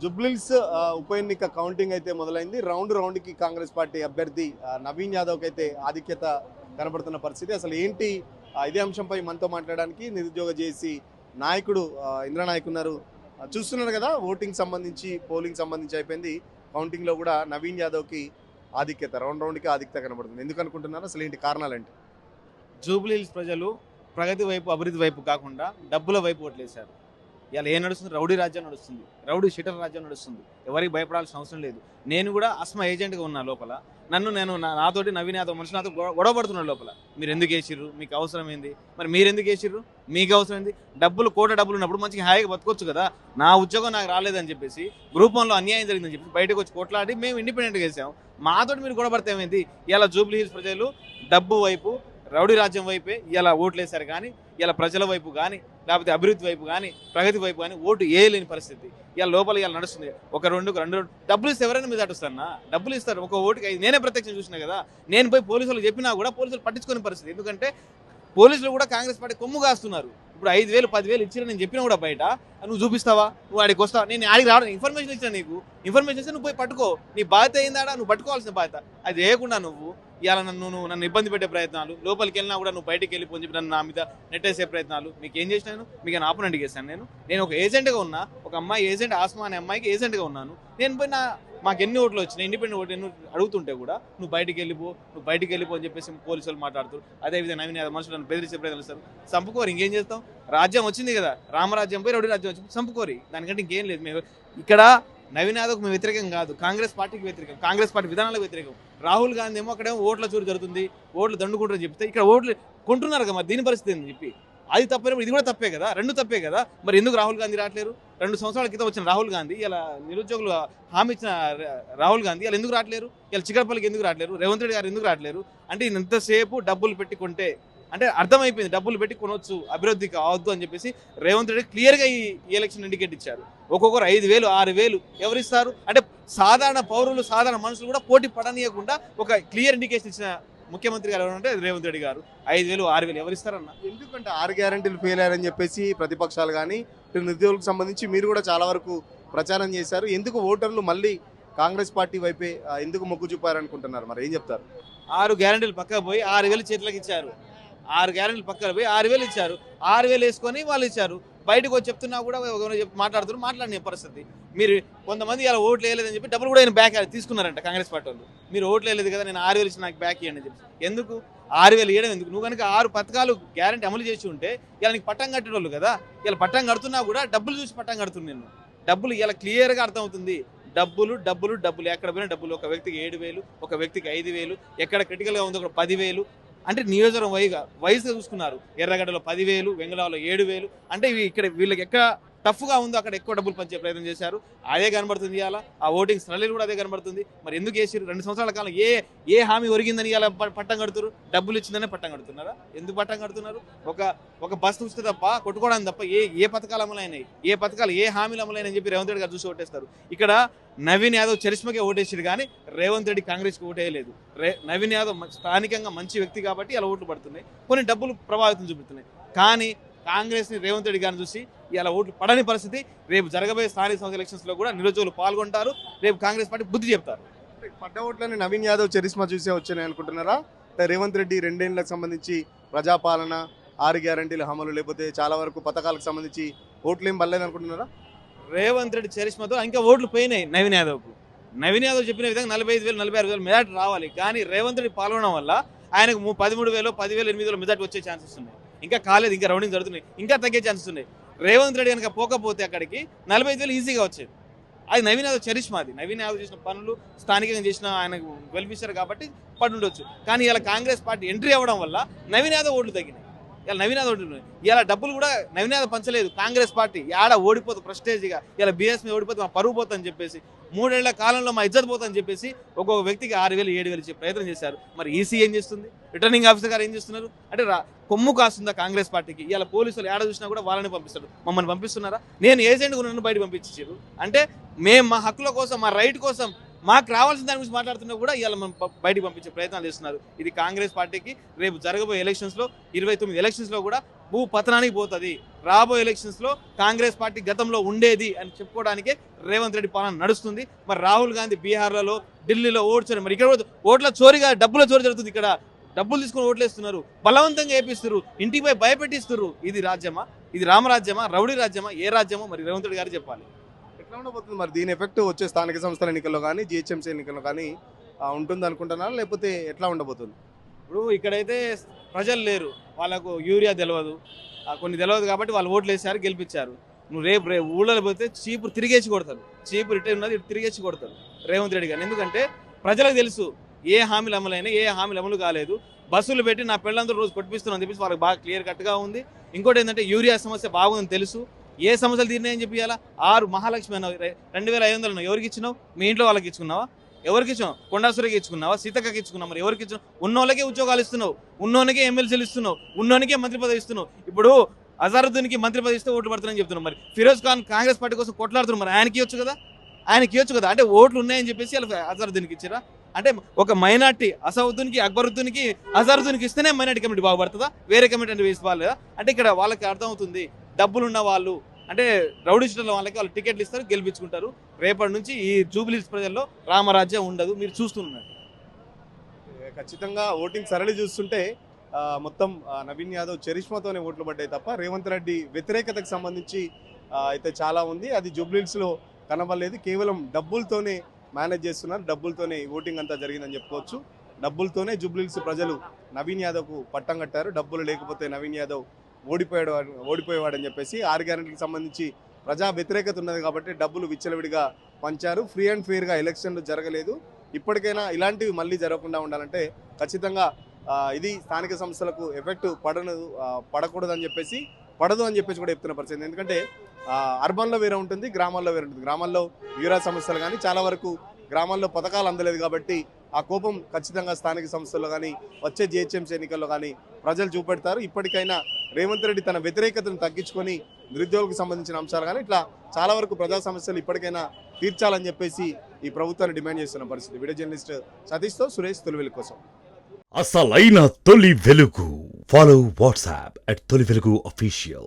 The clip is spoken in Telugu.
జుబ్లీస్ ఉప ఎన్నిక కౌంటింగ్ అయితే మొదలైంది. రౌండ్కి కాంగ్రెస్ పార్టీ అభ్యర్థి నవీన్ యాదవ్కి అయితే ఆధిక్యత కనబడుతున్న పరిస్థితి. అసలు ఏంటి ఇదే అంశంపై మనతో మాట్లాడడానికి నిరుద్యోగ జేఏసీ నాయకుడు ఇంద్రనాయక్ ఉన్నారు. చూస్తున్నారు కదా, ఓటింగ్ సంబంధించి పోలింగ్ సంబంధించి అయిపోయింది. కౌంటింగ్లో కూడా నవీన్ యాదవ్కి ఆధిక్యత, రౌండ్కి ఆధిక్యత కనబడుతుంది. ఎందుకు అనుకుంటున్నారు? అసలు ఏంటి కారణాలు ఏంటి? జూబ్లీహిల్స్ ప్రజలు ప్రగతి వైపు, అభివృద్ధి వైపు కాకుండా డబ్బుల వైపు ఓట్లేశారు. ఇలా ఏం నడుస్తుంది? రౌడీ రాజ్యం నడుస్తుంది, రౌడీ షీటర్ రాజ్యం నడుస్తుంది. ఎవరికి భయపడాల్సిన అవసరం లేదు. నేను కూడా అస్మా ఏజెంట్గా ఉన్నా లోపల. నాతోటి నవీన్ యాదవ్ మనుషులు నాతో గొడవ పడుతున్నాడు లోపల. మీరు ఎందుకు వేసిర్రు? మీకు అవసరం ఏంది? మరి మీరు ఎందుకు వేసిర్రు? మీకు అవసరం ఏంది? కోట డబ్బులు ఉన్నప్పుడు మంచిగా హాయిగా బతకొచ్చు కదా. నా ఉద్యోగం నాకు రాలేదని చెప్పేసి, గ్రూప్ 1లో అన్యాయం జరిగిందని చెప్పి బయటకు వచ్చి కొట్లాడి మేము ఇండిపెండెంట్గా వేసాం. మాతోటి మీరు గొడవ పడితే ఏమైంది? ఇలా జూబ్లీహిల్స్ ప్రజలు డబ్బు వైపు, రౌడీ రాజ్యం వైపే ఇలా ఓట్లేశారు. కానీ ఇలా ప్రజల వైపు కానీ, లేకపోతే అభివృద్ధి వైపు కానీ, ప్రగతి వైపు కానీ ఓటు వేయలేని పరిస్థితి ఇలా లోపల ఇలా నడుస్తుంది. ఒక రెండు డబ్బులు ఇస్తే ఎవరైనా మీద అటుస్తారన్నా? డబ్బులు ఇస్తారు. ఒక ఓటుకి 5. నేనే ప్రత్యక్షం చూసినా కదా. నేను పోయి పోలీసులకు చెప్పినా కూడా పోలీసులు పట్టించుకునే పరిస్థితి. ఎందుకంటే పోలీసులు కూడా కాంగ్రెస్ పార్టీ కొమ్ము కాస్తున్నారు. ఇప్పుడు 5,000 10,000 ఇచ్చినా నేను చెప్పినా కూడా బయట నువ్వు చూపిస్తావా? నువ్వు ఆడికి వస్తావా? నేను ఆడికి రావడం ఇన్ఫర్మేషన్ ఇచ్చినా, నీకు ఇన్ఫర్మేషన్ ఇస్తే నువ్వు పోయి పట్టుకో. నీ బాధ్యత ఏందాడా? నువ్వు పట్టుకోవాల్సిన బాధ్యత. అది చేయకుండా నువ్వు ఇలా నన్ను ఇబ్బంది పెట్టే ప్రయత్నాలు, లోపలికి వెళ్ళినా కూడా నువ్వు బయటికి వెళ్ళిపోని చెప్పి నన్ను నా మీద నెట్టేసే ప్రయత్నాలు. మీకు ఏం చేసినాను? మీకు నేను ఆపోనెంట్ చేశాను. నేను ఒక ఏజెంట్గా ఉన్నా. ఒక అమ్మాయి ఏజెంట్, ఆస్మా అనే అమ్మాయికి ఏజెంట్గా ఉన్నాను. నేను పోయి మాకు ఎన్ని ఓట్లు వచ్చినాయి, ఇండిపెండెంట్ ఓట్లు ఎన్ని అడుగుతుంటే కూడా నువ్వు బయటికి వెళ్ళిపో అని చెప్పేసి పోలీసులు మాట్లాడుతారు. అదేవిధంగా నవీన్ యాదవ్ మనుషులు నన్ను బెదిరించే ప్రయత్నం చేస్తారు. చంపుకోరు, ఇంకేం చేస్తాం? రాజ్యం వచ్చింది కదా, రామరాజ్యం పోయి రౌడీ రాజ్యం వచ్చి చంపుకోరి. దానికంటే ఇంకేం లేదు. మేము ఇక్కడ నవీన్ యాదవ్కి మేము వ్యతిరేకం కాదు, కాంగ్రెస్ పార్టీకి వ్యతిరేకం, కాంగ్రెస్ పార్టీ విధానాలకు వ్యతిరేకం. రాహుల్ గాంధీ ఏమో అక్కడేమో ఓట్ల చూరు జరుగుతుంది, ఓట్లు దండుకుంటారని చెప్తే ఇక్కడ ఓట్లు కొంటున్నారు కదా. మరి దీని పరిస్థితి ఏంటి చెప్పి? అది తప్పైనప్పుడు ఇది కూడా తప్పే కదా, రెండు తప్పే కదా. మరి ఎందుకు రాహుల్ గాంధీ రావట్లేరు? 2 సంవత్సరాల క్రితం వచ్చిన రాహుల్ గాంధీ, ఇలా నిరుద్యోగులు హామీ ఇచ్చిన రాహుల్ గాంధీ ఇలా ఎందుకు రావట్లేరు? ఇలా చికటపల్లికి ఎందుకు రావట్లేరు? రేవంత్ రెడ్డి గారు ఎందుకు రావట్లేరు? అంటే ఇంతసేపు డబ్బులు పెట్టి కొంటే, అంటే అర్థమైపోయింది డబ్బులు పెట్టి కొనవచ్చు, అభివృద్ధి కావద్దు అని చెప్పేసి రేవంత్ రెడ్డి క్లియర్గా ఈ ఎలక్షన్ ఇండికేట్ ఇచ్చారు. ఒక్కొక్కరు 5,000 6,000 ఎవరిస్తారు? అంటే సాధారణ పౌరులు, సాధారణ మనుషులు కూడా పోటీ పడనీయకుండా ఒక క్లియర్ ఇండికేషన్ ఇచ్చిన ముఖ్యమంత్రి గారు ఎవరంటే రేవంత్ రెడ్డి గారు. 5,000 6,000 ఎవరిస్తారన్న? ఎందుకంటే 6 గ్యారెంటీలు ఫెయిల్ అయ్యారని చెప్పేసి ప్రతిపక్షాలు కానీ, నిరుద్యోగులకు సంబంధించి మీరు కూడా చాలా వరకు ప్రచారం చేశారు. ఎందుకు ఓటర్లు మళ్ళీ కాంగ్రెస్ పార్టీ వైపే ఎందుకు మొగ్గు చూపారనుకుంటున్నారు? మరి ఏం చెప్తారు? 6 గ్యారెంటీలు పక్కకు పోయి 6,000 చేతులకు ఇచ్చారు. 6 గ్యారెంటీలు పక్కన పోయి 6,000 ఇచ్చారు. 6,000 వేసుకొని వాళ్ళు ఇచ్చారు. బయటకు వచ్చి చెప్తున్నా కూడా మాట్లాడిన పరిస్థితి. మీరు కొంతమంది ఇలా ఓట్లు వేయలేదని చెప్పి డబ్బులు కూడా ఆయన బ్యాక్ తీసుకున్నారంట కాంగ్రెస్ పార్టీ వాళ్ళు. మీరు ఓట్లు వేయలేదు కదా, నేను 6,000 ఇచ్చి నాకు బ్యాక్ ఇవ్వండి అని చెప్పి. ఎందుకు 6,000 ఇవ్వడం ఎందుకు? నువ్వు కనుక 6 పథకాలు గ్యారెంటీ అమలు చేసి ఉంటే ఇలా నీకు పట్టం కట్టేవాళ్ళు కదా. ఇలా పట్టం కడుతున్నా కూడా డబ్బులు చూసి పట్టం కడుతుంది. నేను డబ్బులు ఇలా క్లియర్గా అర్థమవుతుంది. డబ్బులు డబ్బులు డబ్బులు, ఎక్కడ పోయినా డబ్బులు. ఒక వ్యక్తికి 7,000, ఒక వ్యక్తికి 5,000, ఎక్కడ క్రిటికల్గా ఉందో ఒక 10,000. అంటే నియోజకవర్గం వయసుగా చూసుకున్నారు. ఎర్రగడ్డలో 10,000, వెంగళాలో 7,000. అంటే ఇక్కడ వీళ్ళకి ఎక్కడ టఫ్గా ఉందో అక్కడ ఎక్కువ డబ్బులు పంచే ప్రయత్నం చేశారు. అదే కనబడుతుంది ఇవాళ. ఆ ఓటింగ్ సరళీలు కూడా అదే కనబడుతుంది. మరి ఎందుకు వేసారు? 2 సంవత్సరాల కాలం ఏ హామీ ఒరిగిందని ఇలా పట్టం కడుతున్నారు? డబ్బులు ఇచ్చిందనే పట్టం కడుతున్నారా? ఎందుకు పట్టం కడుతున్నారు? ఒక బస్సు ఉచిత తప్ప, కొట్టుకోవడానికి తప్ప ఏ పథకాలు అమలైనాయి, ఏ పథకాలు, ఏ హామీలు అమలైనాయని చెప్పి రేవంత్ రెడ్డి గారు చూసి ఓటేస్తారు. ఇక్కడ నవీన్ యాదవ్ చరిష్మకే ఓటేసాడు కానీ రేవంత్ రెడ్డి కాంగ్రెస్కి ఓటేయలేదు. నవీన్ యాదవ్ స్థానికంగా మంచి వ్యక్తి కాబట్టి అలా ఓట్లు పడుతున్నాయి. కొన్ని డబ్బులు ప్రభావితం చూపుతున్నాయి. కానీ కాంగ్రెస్ని, రేవంత్ రెడ్డి గారిని చూసి ఇలా ఓట్లు పడని పరిస్థితి. రేపు జరగబోయే స్థానిక సంస్థల ఎలక్షన్స్లో కూడా నిరుద్యోగులు పాల్గొంటారు. రేపు కాంగ్రెస్ పార్టీ బుద్ధి చెప్తారు. పడ్డ ఓట్లని నవీన్ యాదవ్ చరిష్మా చూసే వచ్చాయని అనుకుంటున్నారా? రేవంత్ రెడ్డి 2 ఏళ్లకు సంబంధించి ప్రజాపాలన, 6 గ్యారెంటీల అమలు, లేకపోతే చాలా వరకు పథకాలకు సంబంధించి ఓట్లు ఏం పడలేదు అనుకుంటున్నారా? రేవంత్ రెడ్డి చరిష్మాతో ఇంకా ఓట్లు పోయినాయి నవీన్ యాదవ్కు. నవీన్ యాదవ్ చెప్పిన విధంగా 45,000 46,000 మెజార్టీ రావాలి. కానీ రేవంత్ రెడ్డి పాల్గొనడం వల్ల ఆయనకు 13,000 10,000 8,000 మెజార్టీ వచ్చే ఛాన్సెస్ ఉన్నాయి. ఇంకా కాలేదు, ఇంకా రౌండింగ్ జరుగుతున్నాయి, ఇంకా తగ్గే ఛాన్సెస్ ఉన్నాయి. రేవంత్ రెడ్డి కనుక పోకపోతే అక్కడికి 45,000 ఈజీగా వచ్చేది. అది నవీన్ యాదవ్ చరిష్మా. అది నవీన్ యాదవ్ చేసిన పనులు, స్థానికంగా చేసిన ఆయనకు వెల్ఫిషర్ కాబట్టి పడి ఉండొచ్చు. కానీ ఇలా కాంగ్రెస్ పార్టీ ఎంట్రీ అవ్వడం వల్ల నవీన్ యాదవ్ ఓట్లు తగ్గినాయి. ఇలా నవీన్ యాదవ్ ఓట్లు, ఇలా డబ్బులు కూడా నవీన్ యాదవ్ పంచలేదు. కాంగ్రెస్ పార్టీ ఏడ ఓడిపోతుంది ప్రెస్టేజ్గా, ఇలా బీఎస్ మీద ఓడిపోతే మా పరువు పోతుందని చెప్పేసి, 3 ఏళ్ల కాలంలో మా ఇజ్జత్ పోతుందని చెప్పేసి ఒక్కొక్క వ్యక్తికి 6,000 7,000 ఇచ్చే ప్రయత్నం చేశారు. మరి ఈసీ ఏం చేస్తుంది? రిటర్నింగ్ ఆఫీసర్ గారు ఏం చేస్తున్నారు? అంటే కొమ్ము కాస్తుందా కాంగ్రెస్ పార్టీకి? ఇలా పోలీసులు ఏడ చూసినా కూడా వాళ్ళని పంపిస్తారు. మమ్మల్ని పంపిస్తున్నారా? నేను ఏజెంట్గా నన్ను బయట పంపించారు. అంటే మేము మా హక్కుల కోసం, మా రైట్ కోసం, మాకు రావాల్సిన దాని గురించి మాట్లాడుతున్నా కూడా ఇవాళ మనం బయటికి పంపించే ప్రయత్నాలు చేస్తున్నారు. ఇది కాంగ్రెస్ పార్టీకి రేపు జరగబోయే ఎలక్షన్స్లో 29 ఎలక్షన్స్లో కూడా భూ పతనానికి పోతుంది. రాబోయే ఎలక్షన్స్లో కాంగ్రెస్ పార్టీ గతంలో ఉండేది అని చెప్పుకోవడానికే రేవంత్ రెడ్డి పాలన నడుస్తుంది. మరి రాహుల్ గాంధీ బీహార్లలో ఢిల్లీలో ఓడ్చారు, మరి ఇక్కడ ఓట్ల చోరీగా డబ్బుల చోరీ జరుగుతుంది. ఇక్కడ డబ్బులు తీసుకుని ఓట్లేస్తున్నారు, బలవంతంగా వేపిస్తున్నారు, ఇంటికి పోయి భయపెట్టిస్తున్నారు. ఇది రాజ్యమా? ఇది రామరాజ్యమా? రౌడీ రాజ్యమా? ఏ రాజ్యమో మరి రేవంత్ రెడ్డి గారు చెప్పాలి. ఎట్లా ఉండబోతుంది మరి దీని ఎఫెక్ట్ వచ్చే స్థానిక సంస్థల ఎన్నికల్లో కానీ జిహెచ్ఎంసీ ఎన్నికల్లో కానీ ఉంటుంది అనుకుంటున్నారా, లేకపోతే ఎట్లా ఉండబోతుంది? ఇప్పుడు ఇక్కడైతే ప్రజలు లేరు, వాళ్ళకు యూరియా తెలియదు, కొన్ని తెలియదు కాబట్టి వాళ్ళు ఓట్లు వేసారు, గెలిపించారు. నువ్వు రేపు ఊళ్ళో పోతే చీపురు తిరిగేసి కొడతారు, చీపురు ఇటే ఉన్నది ఇటు తిరిగేసి కొడతారు రేవంత్ రెడ్డి గారు. ఎందుకంటే ప్రజలకు తెలుసు ఏ హామీలు అమలైనా ఏ హామీలు అమలు కాలేదు. బస్సులు పెట్టి నా పిల్లలందరూ రోజు కొట్టిపిస్తున్నాను చెప్పేసి వాళ్ళకి బాగా క్లియర్ కట్గా ఉంది. ఇంకోటి ఏంటంటే యూరియా సమస్య బాగుందని తెలుసు. ఏ సమస్యలు తీరినాయని చెప్పి ఇలా 6 మహాలక్ష్మి అన్నావు, 2500 ఎవరికి ఇచ్చినావు? మీ ఇంట్లో వాళ్ళకి ఇచ్చుకున్నావా? ఎవరికి ఇచ్చినావు? కొండాసురికి ఇచ్చుకున్నావా? సీతక్కకి ఇచ్చుకున్నావు? మరి ఎవరికి ఇచ్చినావు? ఉన్నోళ్ళకే ఉద్యోగాలు ఇస్తున్నావు, ఉన్నోనికే ఎమ్మెల్సీలు ఇస్తున్నావు, ఉన్నోనికే మంత్రి పదవి ఇస్తున్నావు. ఇప్పుడు అజారుద్దీన్కి మంత్రి పదవి ఇస్తే ఓట్లు పడుతున్నాయని చెప్తున్నావు. మరి ఫిరోజ్ ఖాన్ కాంగ్రెస్ పార్టీ కోసం కొట్లాడుతున్నారు, మరి ఆయనకి ఇవ్వచ్చు కదా, ఆయనకి ఇవ్వచ్చు కదా. అంటే ఓట్లు ఉన్నాయని చెప్పేసి అలా అజారుద్దీన్కి ఇచ్చారా? అంటే ఒక మైనార్టీ అసౌద్దీన్కి అక్బరుద్దీన్కి అజారుద్దీన్కి ఇస్తేనే మైనార్టీ కమిటీ బాగుపడుతుందా? వేరే కమిటీ అంటే వేసి వాళ్ళదా? అంటే ఇక్కడ వాళ్ళకి అర్థమవుతుంది, డబ్బులున్న వాళ్ళు అంటే రౌడీ స్టేట్ల వాళ్ళకి వాళ్ళు టికెట్లు ఇస్తారు, గెలిపించుకుంటారు. రేపటి నుంచి ఈ జూబ్లీహిల్స్ ప్రజల్లో రామరాజ్యం ఉండదు, మీరు చూస్తున్నారు. ఖచ్చితంగా ఓటింగ్ సరళి చూస్తుంటే మొత్తం నవీన్ యాదవ్ చరిష్మాతోనే ఓట్లు పడ్డాయి తప్ప రేవంత్ రెడ్డి వ్యతిరేకతకు సంబంధించి అయితే చాలా ఉంది. అది జూబ్లీహిల్స్లో కనబడలేదు. కేవలం డబ్బులతోనే మేనేజ్ చేస్తున్నారు, డబ్బులతోనే ఓటింగ్ అంతా జరిగిందని చెప్పుకోవచ్చు. డబ్బులతోనే జూబ్లీహిల్స్ ప్రజలు నవీన్ యాదవ్కు పట్టం కట్టారు. డబ్బులు లేకపోతే నవీన్ యాదవ్ ఓడిపోయేవాడని చెప్పేసి 6 గ్యారెంటీలకు సంబంధించి ప్రజా వ్యతిరేకత ఉన్నది కాబట్టి డబ్బులు విచ్చలవిడిగా పంచారు. ఫ్రీ అండ్ ఫెయిర్గా ఎలక్షన్లు జరగలేదు. ఇప్పటికైనా ఇలాంటివి మళ్ళీ జరగకుండా ఉండాలంటే ఖచ్చితంగా ఇది స్థానిక సంస్థలకు ఎఫెక్ట్ పడకూడదు అని చెప్పేసి పడదు అని చెప్పేసి కూడా చెప్తున్న పరిస్థితి. ఎందుకంటే అర్బన్లో వేరే ఉంటుంది, గ్రామాల్లో వేరే ఉంటుంది. గ్రామాల్లో యూరియా సమస్యలు కానీ చాలా వరకు గ్రామాల్లో పథకాలు అందలేదు కాబట్టి ఆ కోపం ఖచ్చితంగా స్థానిక సంస్థల్లో కానీ వచ్చే జిహెచ్ఎంసీ ఎన్నికల్లో కానీ ప్రజలు చూపెడతారు. ఇప్పటికైనా రేవంత్ రెడ్డి తన వ్యతిరేకతను తగ్గించుకొని నిరుద్యోగులకు సంబంధించిన అంశాలు కానీ ఇట్లా చాలా వరకు ప్రజా సమస్యలు ఇప్పటికైనా తీర్చాలని చెప్పేసి ఈ ప్రభుత్వాన్ని డిమాండ్ చేస్తున్న పరిస్థితి. వీడియో జర్నలిస్ట్ సతీష్తో సురేష్, తొలి వెలుగు కోసం. అసలైన తొలి వెలుగు. ఫాలో వాట్సాప్ @తొలి వెలుగు official.